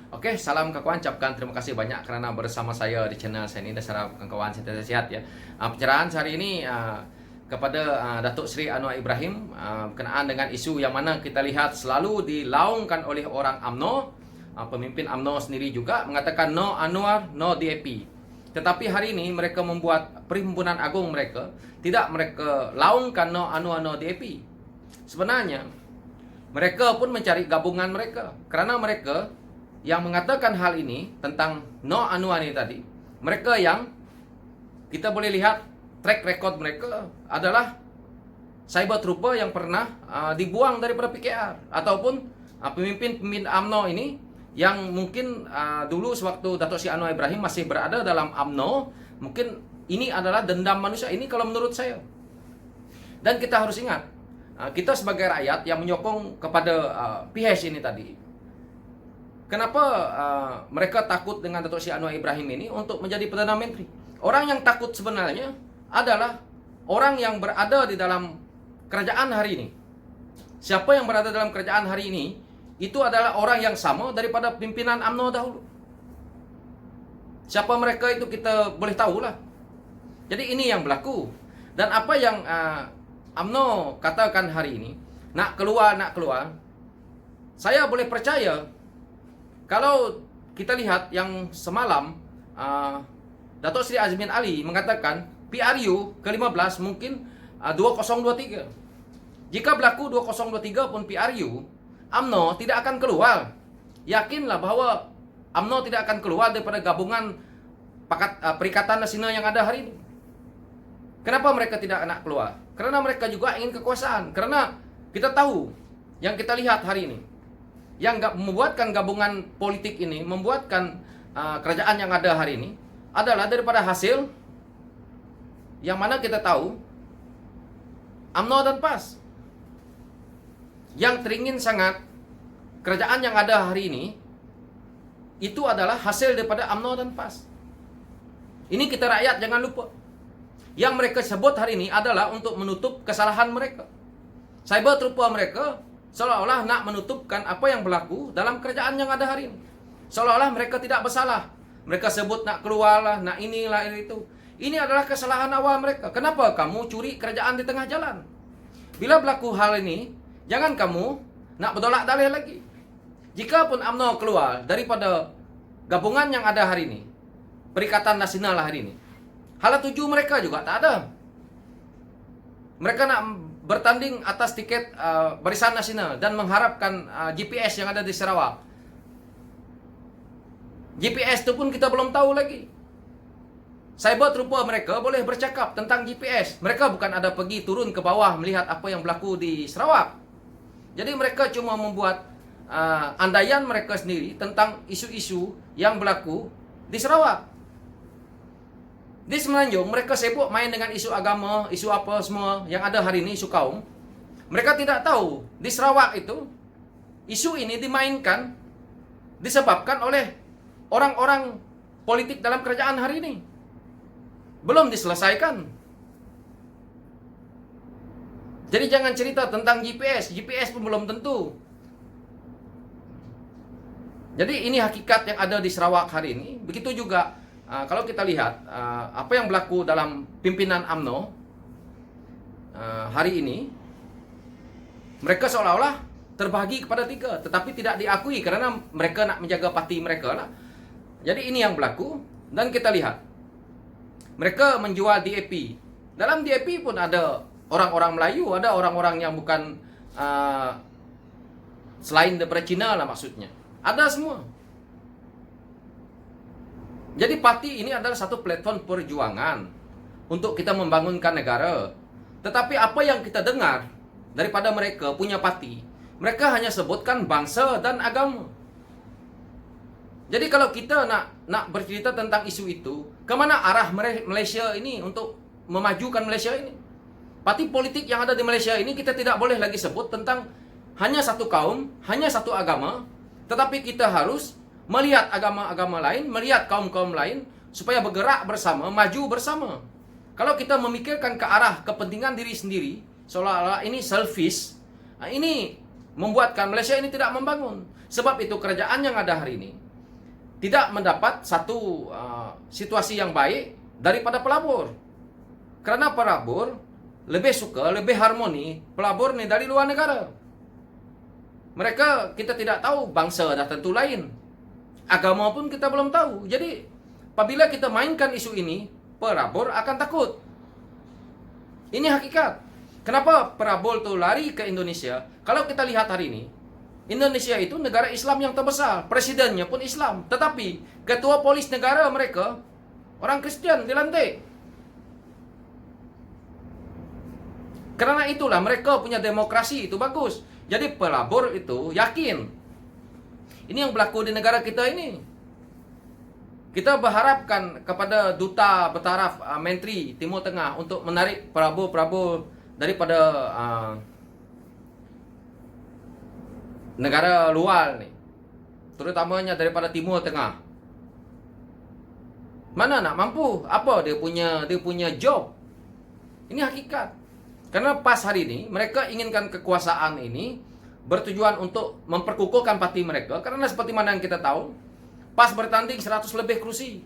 Oke, salam kawan, ucapkan terima kasih banyak karena bersama saya di channel saya ini. Saya harap kawan sentiasa sehat ya. Pencerahan hari ini kepada Datuk Seri Anwar Ibrahim berkenaan dengan isu yang mana kita lihat selalu dilaungkan oleh orang UMNO. Pemimpin UMNO sendiri juga mengatakan no Anwar, no DAP. Tetapi hari ini mereka membuat perhimpunan agung mereka, tidak mereka laungkan no Anwar, no DAP. Sebenarnya mereka pun mencari gabungan mereka, karena mereka yang mengatakan hal ini tentang no Anwar ini tadi, mereka yang kita boleh lihat track record mereka adalah cyber trooper yang pernah dibuang daripada PKR, ataupun pemimpin-pemimpin UMNO ini yang mungkin dulu sewaktu Datuk Seri Anwar Ibrahim masih berada dalam UMNO, mungkin ini adalah dendam manusia. Ini kalau menurut saya. Dan kita harus ingat, kita sebagai rakyat yang menyokong kepada PH ini tadi, kenapa mereka takut dengan Datuk Seri Anwar Ibrahim ini untuk menjadi Perdana Menteri? Orang yang takut sebenarnya adalah orang yang berada di dalam kerajaan hari ini. Siapa yang berada dalam kerajaan hari ini, itu adalah orang yang sama daripada pimpinan UMNO dahulu. Siapa mereka itu kita boleh tahulah. Jadi ini yang berlaku. Dan apa yang UMNO katakan hari ini, nak keluar, saya boleh percaya kalau kita lihat yang semalam Datuk Seri Azmin Ali mengatakan PRU ke-15 mungkin 2023. Jika berlaku 2023 pun PRU, UMNO tidak akan keluar. Yakinlah bahwa UMNO tidak akan keluar daripada gabungan Perikatan Nasional yang ada hari ini. Kenapa mereka tidak nak keluar? Karena mereka juga ingin kekuasaan. Karena kita tahu yang kita lihat hari ini, yang membuatkan gabungan politik ini, membuatkan kerajaan yang ada hari ini adalah daripada hasil yang mana kita tahu UMNO dan PAS. Yang teringin sangat kerajaan yang ada hari ini itu adalah hasil daripada UMNO dan PAS. Ini kita rakyat jangan lupa. Yang mereka sebut hari ini adalah untuk menutup kesalahan mereka. Cyber trooper mereka seolah-olah nak menutupkan apa yang berlaku dalam kerajaan yang ada hari ini. Seolah-olah mereka tidak bersalah. Mereka sebut nak keluarlah, nak inilah itu. Ini adalah kesalahan awal mereka. Kenapa kamu curi kerajaan di tengah jalan? Bila berlaku hal ini, jangan kamu nak bertolak dalih lagi. Jikapun UMNO keluar daripada gabungan yang ada hari ini, Perikatan Nasional hari ini, hala tuju mereka juga tak ada. Mereka nak bertanding atas tiket Barisan Nasional dan mengharapkan GPS yang ada di Sarawak. GPS itu pun kita belum tahu lagi. Cyber trooper mereka boleh bercakap tentang GPS. Mereka bukan ada pergi turun ke bawah melihat apa yang berlaku di Sarawak. Jadi mereka cuma membuat andaian mereka sendiri tentang isu-isu yang berlaku di Sarawak. Di Semenanjung mereka sibuk main dengan isu agama, isu apa semua yang ada hari ini, isu kaum. Mereka tidak tahu di Sarawak itu isu ini dimainkan disebabkan oleh orang-orang politik dalam kerajaan hari ini. Belum diselesaikan. Jadi jangan cerita tentang GPS pun belum tentu. Jadi ini hakikat yang ada di Sarawak hari ini. Begitu juga kalau kita lihat apa yang berlaku dalam pimpinan UMNO hari ini, mereka seolah-olah terbahagi kepada tiga, tetapi tidak diakui karena mereka nak menjaga parti mereka lah. Jadi ini yang berlaku. Dan kita lihat mereka menjual DAP. Dalam DAP pun ada orang-orang Melayu, ada orang-orang yang bukan selain daripada Cina lah maksudnya. Ada semua. Jadi parti ini adalah satu platform perjuangan untuk kita membangunkan negara. Tetapi apa yang kita dengar daripada mereka punya parti, mereka hanya sebutkan bangsa dan agama. Jadi kalau kita nak bercerita tentang isu itu, kemana arah Malaysia ini untuk memajukan Malaysia ini? Parti politik yang ada di Malaysia ini kita tidak boleh lagi sebut tentang hanya satu kaum, hanya satu agama, tetapi kita harus melihat agama-agama lain, melihat kaum-kaum lain, supaya bergerak bersama, maju bersama. Kalau kita memikirkan ke arah kepentingan diri sendiri, seolah-olah ini selfish, ini membuatkan Malaysia ini tidak membangun. Sebab itu kerajaan yang ada hari ini, tidak mendapat satu situasi yang baik daripada pelabur. Karena pelabur lebih suka, lebih harmoni pelabur nih dari luar negara. Mereka kita tidak tahu, bangsa dah tentu lain. Agama pun kita belum tahu. Jadi apabila kita mainkan isu ini, pelabur akan takut. Ini hakikat. Kenapa pelabur itu lari ke Indonesia? Kalau kita lihat hari ini, Indonesia itu negara Islam yang terbesar. Presidennya pun Islam. Tetapi ketua polis negara mereka orang Kristen dilantik. Karena itulah mereka punya demokrasi itu bagus. Jadi pelabur itu yakin. Ini yang berlaku di negara kita ini. Kita berharapkan kepada duta bertaraf Menteri Timur Tengah untuk menarik pelabur-pelabur daripada negara luar nih, terutamanya daripada Timur Tengah. Mana nak mampu? Apa dia punya job? Ini hakikat. Karena pas hari ini mereka inginkan kekuasaan ini bertujuan untuk memperkukuhkan parti mereka. Karena seperti mana yang kita tahu, pas bertanding 100 lebih kursi,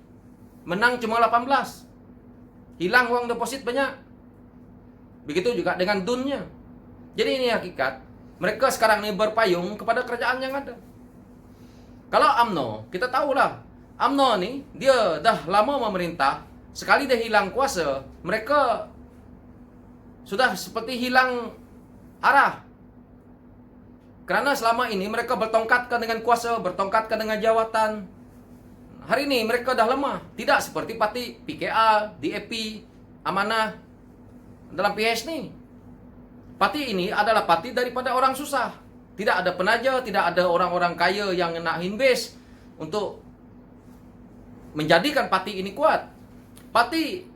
menang cuma 18, hilang uang deposit banyak. Begitu juga dengan dunnya. Jadi ini hakikat. Mereka sekarang ini berpayung kepada kerajaan yang ada. Kalau UMNO, kita tahulah, UMNO nih dia dah lama memerintah. Sekali dia hilang kuasa, mereka sudah seperti hilang arah. Karena selama ini mereka bertongkatkan dengan kuasa, bertongkatkan dengan jawatan. Hari ini mereka dah lemah. Tidak seperti parti PKA, DAP, Amanah dalam PH nih. Parti ini adalah parti daripada orang susah. Tidak ada penaja, tidak ada orang-orang kaya yang nak invest untuk menjadikan parti ini kuat. Parti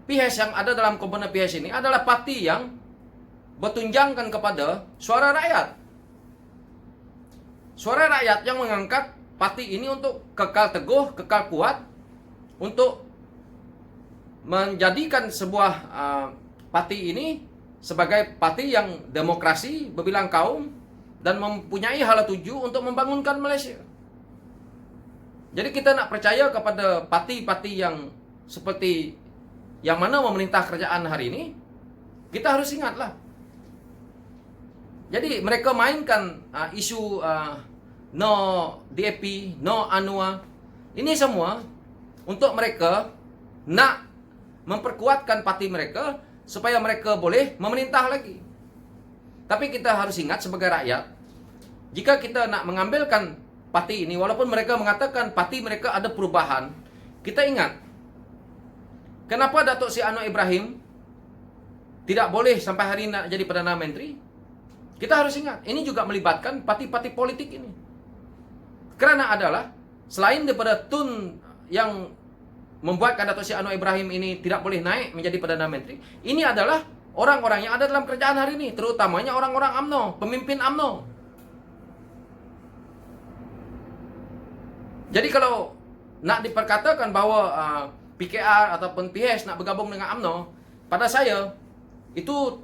PH yang ada dalam komponen PH ini adalah parti yang bertunjangkan kepada suara rakyat. Suara rakyat yang mengangkat parti ini untuk kekal teguh, kekal kuat, untuk menjadikan sebuah parti ini sebagai parti yang demokrasi, berbilang kaum, dan mempunyai hala tuju untuk membangunkan Malaysia. Jadi kita nak percaya kepada parti-parti yang seperti yang mana memerintah kerajaan hari ini, kita harus ingatlah. Jadi mereka mainkan isu no DAP, no ANUA. Ini semua untuk mereka nak memperkuatkan parti mereka supaya mereka boleh memerintah lagi. Tapi kita harus ingat sebagai rakyat, jika kita nak mengambilkan parti ini, walaupun mereka mengatakan parti mereka ada perubahan, kita ingat, kenapa Datuk Seri Anwar Ibrahim tidak boleh sampai hari ini nak jadi Perdana Menteri? Kita harus ingat, ini juga melibatkan parti-parti politik ini. Kerana adalah, selain daripada tun yang membuatkan Datuk Seri Anwar Ibrahim ini tidak boleh naik menjadi Perdana Menteri, ini adalah orang-orang yang ada dalam kerajaan hari ini, terutamanya orang-orang UMNO, pemimpin UMNO. Jadi kalau nak diperkatakan bahawa PKR ataupun PH nak bergabung dengan UMNO, pada saya itu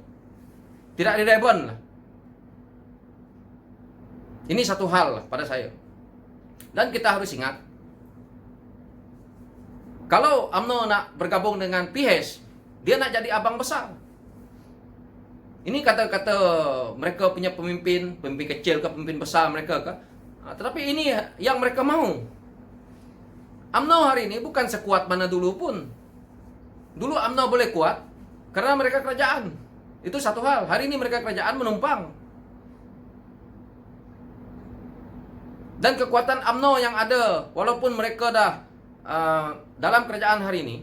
tidak relevan lah. Ini satu hal pada saya. Dan kita harus ingat, kalau UMNO nak bergabung dengan PH, dia nak jadi abang besar. Ini kata-kata mereka punya pemimpin kecil ke pemimpin besar mereka ke. Tetapi ini yang mereka mau. UMNO hari ini bukan sekuat mana dulu pun. Dulu UMNO boleh kuat karena mereka kerajaan. Itu satu hal. Hari ini mereka kerajaan menumpang. Dan kekuatan UMNO yang ada, walaupun mereka dah dalam kerajaan hari ini,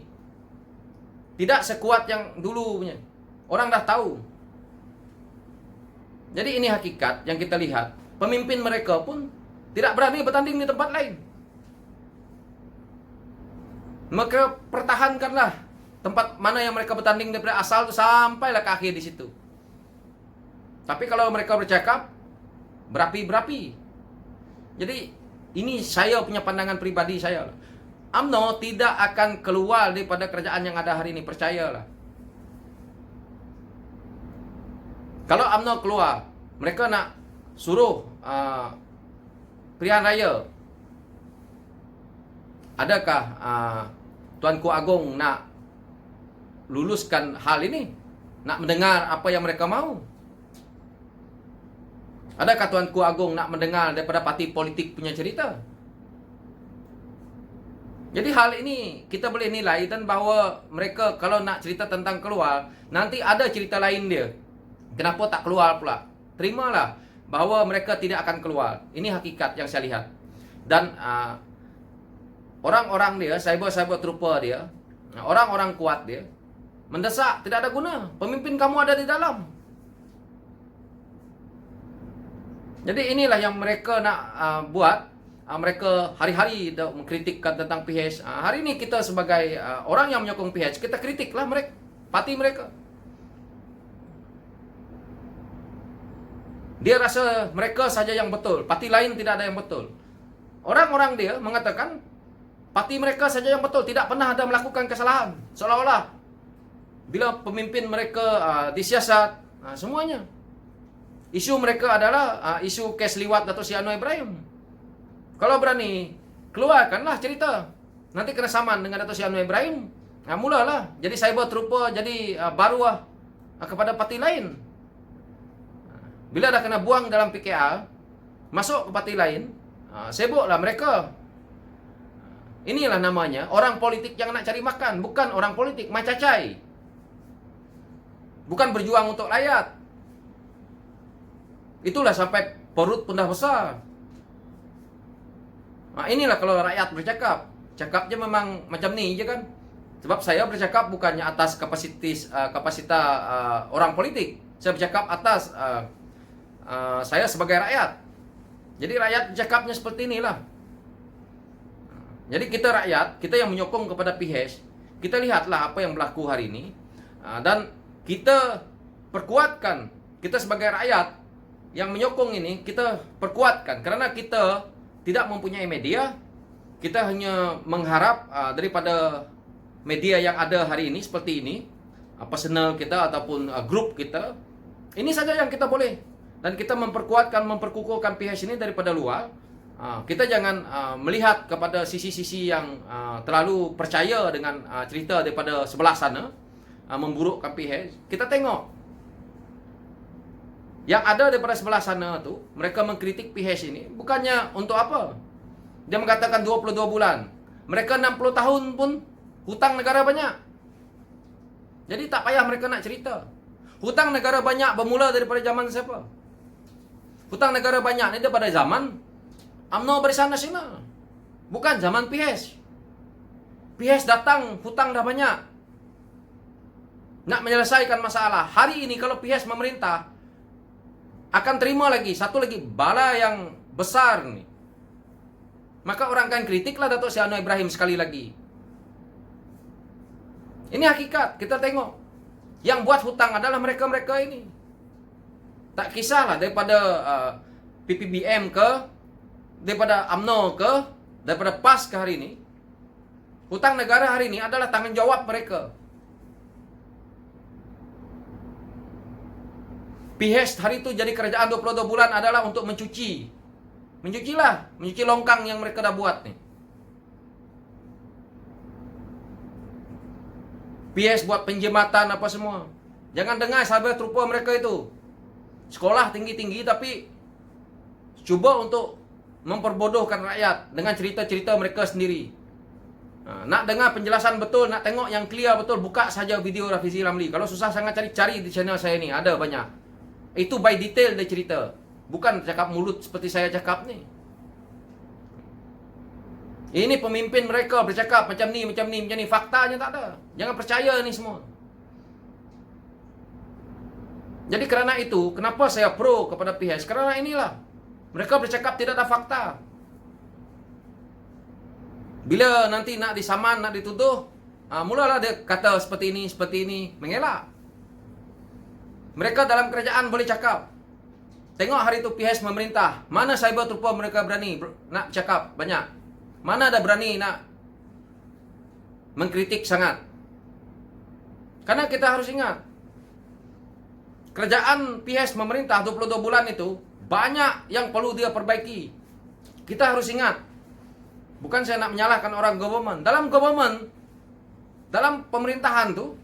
tidak sekuat yang dulu punya. Orang dah tahu. Jadi ini hakikat yang kita lihat. Pemimpin mereka pun tidak berani bertanding di tempat lain. Maka pertahankanlah tempat mana yang mereka bertanding daripada asal itu sampailah ke akhir di situ. Tapi kalau mereka bercakap berapi-berapi. Jadi ini saya punya pandangan pribadi saya. UMNO tidak akan keluar daripada kerajaan yang ada hari ini, percayalah. Kalau UMNO keluar, mereka nak suruh pilihan raya adakah Tuanku Agong nak luluskan hal ini? Nak mendengar apa yang mereka mau? Adakah Tuanku Agong nak mendengar daripada parti politik punya cerita? Jadi hal ini kita boleh nilai dan bahawa mereka kalau nak cerita tentang keluar, nanti ada cerita lain dia. Kenapa tak keluar pula? Terimalah bahawa mereka tidak akan keluar. Ini hakikat yang saya lihat. Dan orang-orang dia, cyber trooper dia, orang-orang kuat dia, mendesak tidak ada guna. Pemimpin kamu ada di dalam. Jadi inilah yang mereka nak buat. Mereka hari-hari mengkritikkan tentang PH. Hari ini kita sebagai orang yang menyokong PH, kita kritiklah mereka, parti mereka. Dia rasa mereka saja yang betul, parti lain tidak ada yang betul. Orang-orang dia mengatakan parti mereka saja yang betul, tidak pernah ada melakukan kesalahan. Seolah-olah bila pemimpin mereka disiasat, semuanya. Isu mereka adalah isu kes liwat Dato' Sri Anwar Ibrahim. Kalau berani, keluarkanlah cerita. Nanti kena saman dengan Dato' Sri Anwar Ibrahim. Mulalah. Jadi cyber trooper jadi baruah kepada parti lain. Bila dah kena buang dalam PKR, masuk ke parti lain, sibuklah mereka. Inilah namanya orang politik yang nak cari makan. Bukan orang politik, macacai. Bukan berjuang untuk rakyat. Itulah sampai perut pun dah besar. Inilah kalau rakyat bercakap. Cakapnya memang macam ni je kan. Sebab saya bercakap bukannya atas kapasitas orang politik. Saya bercakap atas saya sebagai rakyat. Jadi rakyat bercakapnya seperti inilah. Jadi kita rakyat, kita yang menyokong kepada PH, kita lihatlah apa yang berlaku hari ini. Dan kita perkuatkan. Kita sebagai rakyat yang menyokong ini, kita perkuatkan. Karena kita tidak mempunyai media, kita hanya mengharap daripada media yang ada hari ini seperti ini, personal kita ataupun grup kita, ini saja yang kita boleh. Dan kita memperkuatkan, memperkukuhkan PH ini daripada luar. Kita jangan melihat kepada sisi-sisi yang terlalu percaya dengan cerita daripada sebelah sana, memburukkan PH. Kita tengok yang ada daripada sebelah sana tu, mereka mengkritik PH ini bukannya untuk apa. Dia mengatakan 22 bulan. Mereka 60 tahun pun hutang negara banyak. Jadi tak payah mereka nak cerita. Hutang negara banyak bermula daripada zaman siapa? Hutang negara banyak ni daripada zaman UMNO Barisan Nasional. Bukan zaman PH. PH datang, hutang dah banyak. Nak menyelesaikan masalah. Hari ini kalau PH memerintah, akan terima lagi, satu lagi bala yang besar ni. Maka orang akan kritiklah Dato' Sri Anwar Ibrahim sekali lagi. Ini hakikat, kita tengok. Yang buat hutang adalah mereka-mereka ini. Tak kisahlah daripada PPBM ke, daripada UMNO ke, daripada PAS ke hari ini. Hutang negara hari ini adalah tanggungjawab mereka. PH hari itu jadi kerajaan 22 bulan adalah untuk mencuci. Mencucilah, mencuci longkang yang mereka dah buat ni. PH buat penjimatan apa semua. Jangan dengar cyber trooper mereka itu. Sekolah tinggi-tinggi tapi cuba untuk memperbodohkan rakyat dengan cerita-cerita mereka sendiri. Nak dengar penjelasan betul, nak tengok yang clear betul, buka saja video Rafizi Ramli. Kalau susah sangat cari di channel saya ni, ada banyak. Itu by detail dia cerita. Bukan cakap mulut seperti saya cakap ni. Ini pemimpin mereka bercakap macam ni. Faktanya tak ada. Jangan percaya ni semua. Jadi kerana itu, kenapa saya pro kepada PH? Kerana inilah. Mereka bercakap tidak ada fakta. Bila nanti nak disaman, nak dituduh, mulalah dia kata seperti ini, mengelak. Mereka dalam kerajaan boleh cakap. Tengok hari itu PH memerintah. Mana cyber trooper mereka berani nak cakap banyak. Mana ada berani nak mengkritik sangat. Karena kita harus ingat, kerajaan PH memerintah 22 bulan itu, banyak yang perlu dia perbaiki. Kita harus ingat, Bukan saya nak menyalahkan orang government. Dalam pemerintahan tuh,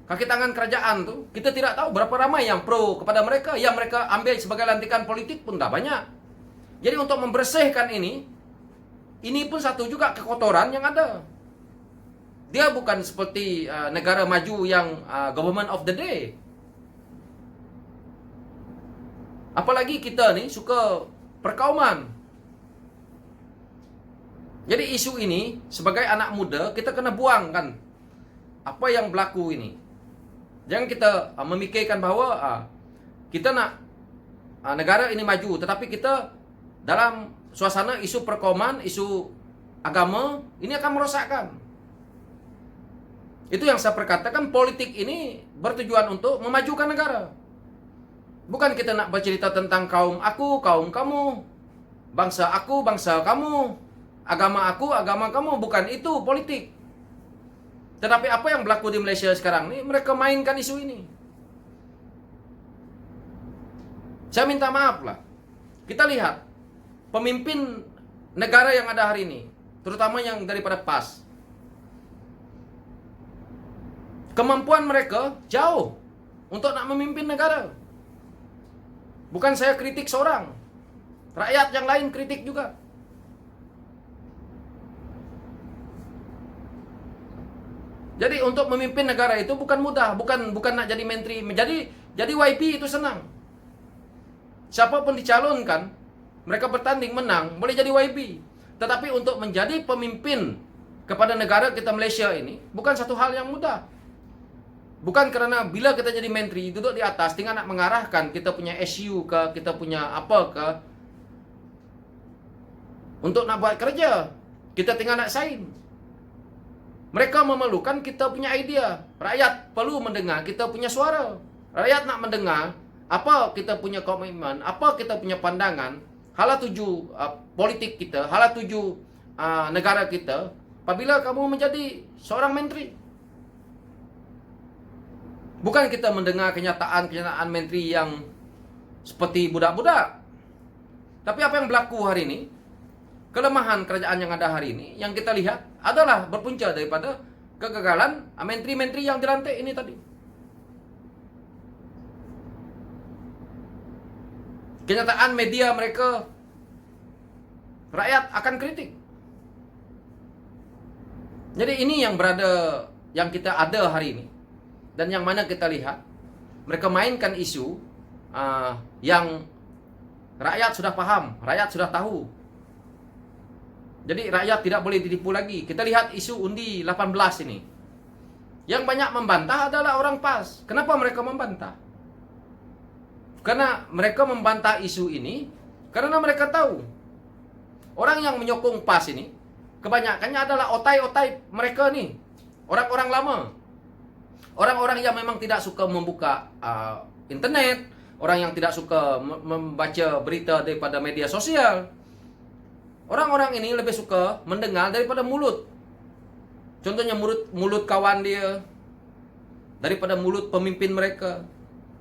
kaki tangan kerajaan tuh, kita tidak tahu berapa ramai yang pro kepada mereka, yang mereka ambil sebagai lantikan politik pun tak banyak. Jadi untuk membersihkan ini pun satu juga kekotoran yang ada. Dia bukan seperti negara maju yang government of the day. Apalagi kita nih suka perkauman. Jadi isu ini sebagai anak muda kita kena buang kan apa yang berlaku ini. Jangan kita memikirkan bahawa kita nak negara ini maju, tetapi kita dalam suasana isu perkauman, isu agama ini akan merosakkan. Itu yang saya perkatakan, politik ini bertujuan untuk memajukan negara. Bukan kita nak bercerita tentang kaum aku, kaum kamu, bangsa aku, bangsa kamu, agama aku, agama kamu. Bukan itu politik. Tetapi apa yang berlaku di Malaysia sekarang ini, mereka mainkan isu ini. Saya minta maaf lah. Kita lihat pemimpin negara yang ada hari ini, terutama yang daripada PAS, kemampuan mereka jauh untuk nak memimpin negara. Bukan saya kritik seorang, rakyat yang lain kritik juga. Jadi untuk memimpin negara itu bukan mudah, bukan nak jadi menteri. Jadi YP itu senang. Siapapun dicalonkan, mereka bertanding menang, boleh jadi YP. Tetapi untuk menjadi pemimpin kepada negara kita Malaysia ini bukan satu hal yang mudah. Bukan kerana bila kita jadi menteri, duduk di atas, tinggal nak mengarahkan kita punya SU ke, kita punya apa ke, untuk nak buat kerja. Kita tinggal nak sign. Mereka memerlukan kita punya idea. Rakyat perlu mendengar kita punya suara. Rakyat nak mendengar apa kita punya komitmen, apa kita punya pandangan, hala tuju politik kita, hala tuju negara kita, apabila kamu menjadi seorang menteri. Bukan kita mendengar kenyataan menteri yang seperti budak-budak. Tapi apa yang berlaku hari ini, kelemahan kerajaan yang ada hari ini, yang kita lihat adalah berpunca daripada kegagalan menteri-menteri yang dilantik ini tadi. Kenyataan media mereka, rakyat akan kritik. Jadi ini yang kita ada hari ini. Dan yang mana kita lihat, mereka mainkan isu yang rakyat sudah paham, rakyat sudah tahu. Jadi rakyat tidak boleh ditipu lagi. Kita lihat isu undi 18 ini. Yang banyak membantah adalah orang PAS. Kenapa mereka membantah? Karena mereka membantah isu ini karena mereka tahu orang yang menyokong PAS ini kebanyakannya adalah otai-otai mereka nih, orang-orang lama. Orang-orang yang memang tidak suka membuka internet, orang yang tidak suka membaca berita daripada media sosial. Orang-orang ini lebih suka mendengar daripada mulut. Contohnya mulut kawan dia, daripada mulut pemimpin mereka.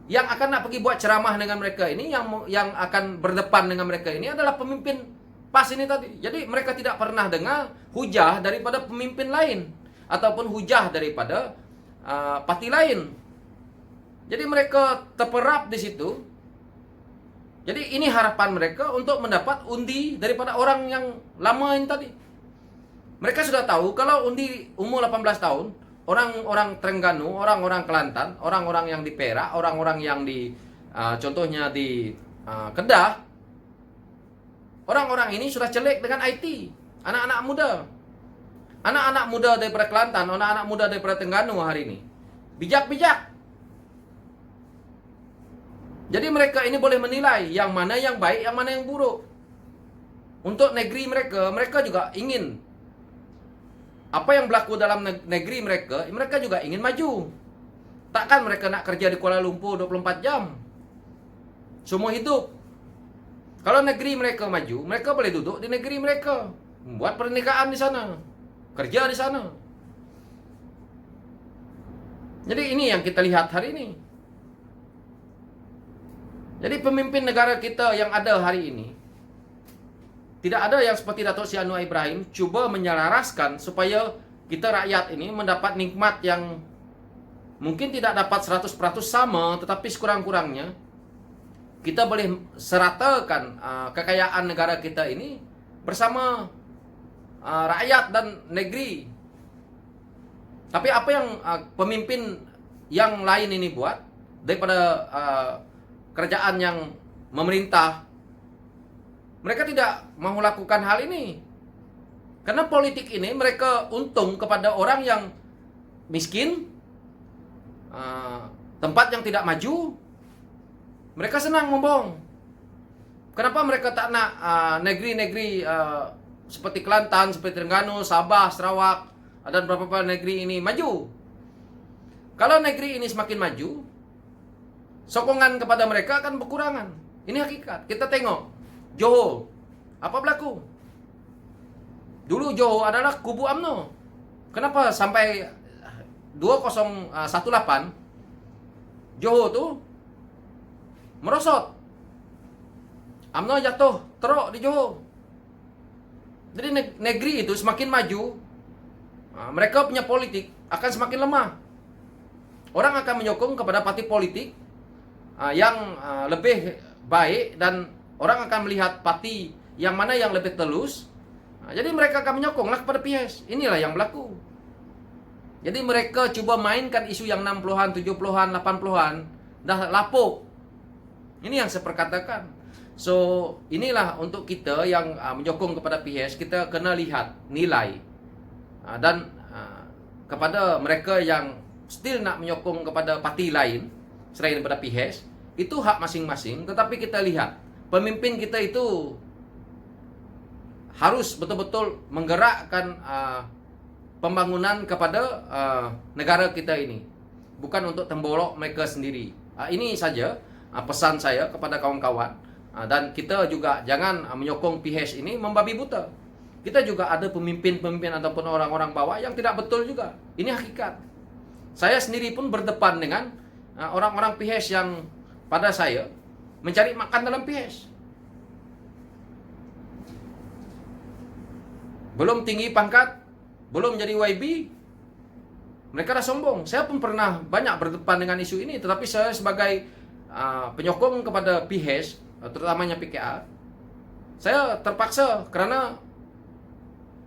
Yang akan nak pergi buat ceramah dengan mereka ini, yang akan berdepan dengan mereka ini adalah pemimpin PAS ini tadi. Jadi mereka tidak pernah dengar hujah daripada pemimpin lain, ataupun hujah daripada parti lain. Jadi mereka terperap di situ. Jadi ini harapan mereka untuk mendapat undi daripada orang yang lama ini tadi. Mereka sudah tahu kalau undi umur 18 tahun, orang-orang Terengganu, orang-orang Kelantan, orang-orang yang di Perak, orang-orang yang di contohnya di Kedah, orang-orang ini sudah celik dengan IT. Anak-anak muda. Anak-anak muda daripada Kelantan, anak-anak muda daripada Terengganu hari ini bijak-bijak. Jadi mereka ini boleh menilai yang mana yang baik, yang mana yang buruk. Untuk negeri mereka, mereka juga ingin apa yang berlaku dalam negeri mereka, mereka juga ingin maju. Takkan mereka nak kerja di Kuala Lumpur 24 jam semua hidup. Kalau negeri mereka maju, mereka boleh duduk di negeri mereka, buat pernikahan di sana, kerja di sana. Jadi ini yang kita lihat hari ini. Jadi pemimpin negara kita yang ada hari ini, tidak ada yang seperti Datuk Seri Anwar Ibrahim cuba menyelaraskan supaya kita rakyat ini mendapat nikmat yang mungkin tidak dapat 100% sama, tetapi sekurang-kurangnya kita boleh seratakan kekayaan negara kita ini bersama rakyat dan negeri. Tapi apa yang pemimpin yang lain ini buat daripada kerajaan yang memerintah, mereka tidak mau lakukan hal ini. Karena politik ini mereka untung kepada orang yang miskin, tempat yang tidak maju. Mereka senang membohong. Kenapa mereka tak nak negeri-negeri seperti Kelantan, seperti Terengganu, Sabah, Sarawak, dan beberapa negeri ini maju? Kalau negeri ini semakin maju, sokongan kepada mereka akan berkurangan. Ini hakikat. Kita tengok Johor, apa berlaku? Dulu Johor adalah kubu UMNO. Kenapa sampai 2018 Johor tu merosot? UMNO jatuh teruk di Johor. Jadi negeri itu semakin maju, mereka punya politik akan semakin lemah. Orang akan menyokong kepada parti politik yang lebih baik, dan orang akan melihat parti yang mana yang lebih telus. Jadi mereka akan menyokonglah kepada PIS. Inilah yang berlaku. Jadi mereka cuba mainkan isu yang 60-an, 70-an, 80-an, dah lapuk. Ini yang saya perkatakan. So, inilah untuk kita yang menyokong kepada PIS, kita kena lihat nilai. Dan kepada mereka yang still nak menyokong kepada parti lain selain daripada PIS, itu hak masing-masing. Tetapi kita lihat, pemimpin kita itu harus betul-betul menggerakkan pembangunan kepada negara kita ini, bukan untuk tembolok mereka sendiri. Ini saja pesan saya kepada kawan-kawan, dan kita juga jangan menyokong PIS ini membabi buta. Kita juga ada pemimpin-pemimpin ataupun orang-orang bawah yang tidak betul juga. Ini hakikat. Saya sendiri pun berdepan dengan orang-orang PIS yang pada saya mencari makan dalam PIS. Belum tinggi pangkat, belum jadi YB, mereka dah sombong. Saya pun pernah banyak berdepan dengan isu ini, tetapi saya sebagai penyokong kepada PIS, terutamanya PKA, saya terpaksa kerana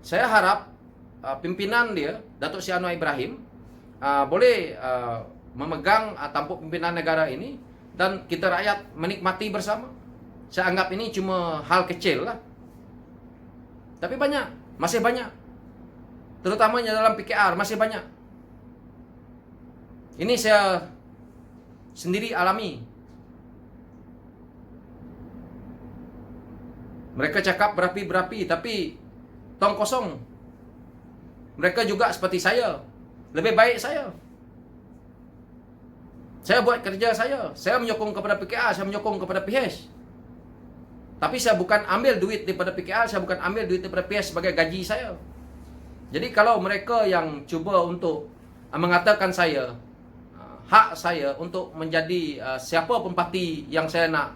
saya harap pimpinan dia, Datuk Seri Anwar Ibrahim, boleh memegang tampuk pimpinan negara ini, dan kita rakyat menikmati bersama. Saya anggap ini cuma hal kecil lah, tapi banyak. Masih banyak. Terutamanya dalam PKR masih banyak. Ini saya sendiri alami. Mereka cakap berapi-berapi, tapi tong kosong. Mereka juga seperti saya, lebih baik saya. Saya buat kerja saya menyokong kepada PKR, saya menyokong kepada PIS. Tapi saya bukan ambil duit daripada PKR, saya bukan ambil duit daripada PIS sebagai gaji saya. Jadi kalau mereka yang cuba untuk mengatakan saya, hak saya untuk menjadi siapa pun parti yang saya nak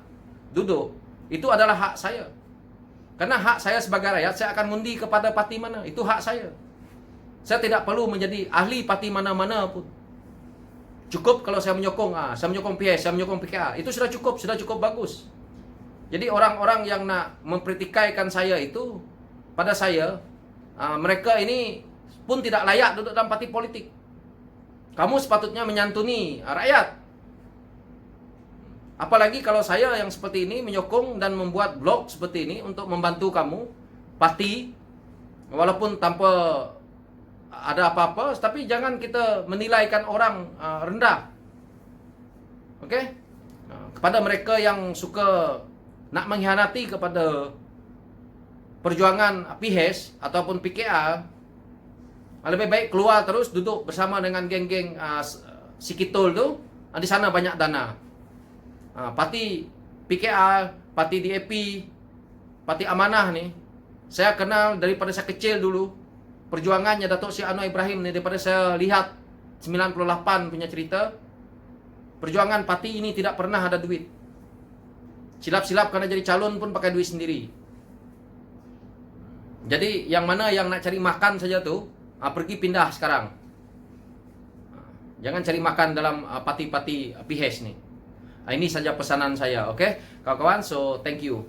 duduk, itu adalah hak saya. Karena hak saya sebagai rakyat, saya akan undi kepada parti mana, itu hak saya. Saya tidak perlu menjadi ahli parti mana-mana pun. Cukup kalau saya menyokong PIS, saya menyokong PKR, itu sudah cukup bagus. Jadi orang-orang yang nak mempertikaikan saya itu, pada saya, mereka ini pun tidak layak duduk dalam parti politik. Kamu sepatutnya menyantuni rakyat. Apalagi kalau saya yang seperti ini menyokong dan membuat blog seperti ini untuk membantu kamu, parti, walaupun tanpa ada apa-apa, tapi jangan kita menilaikan orang rendah. Okey? Kepada mereka yang suka nak mengkhianati kepada perjuangan PIS ataupun PKR, lebih baik keluar terus duduk bersama dengan geng-geng Sikitul tu. Di sana banyak dana. Parti PKR, parti DAP, parti Amanah ni, saya kenal daripada saya kecil dulu. Perjuangannya Datuk Seri Anwar Ibrahim ni, daripada saya lihat 98 punya cerita, perjuangan parti ini tidak pernah ada duit. Silap-silap kerana jadi calon pun pakai duit sendiri. Jadi yang mana yang nak cari makan saja tuh, pergi pindah sekarang. Jangan cari makan dalam pati-pati PH nih. Ini saja pesanan saya, oke? Kawan-kawan, so thank you.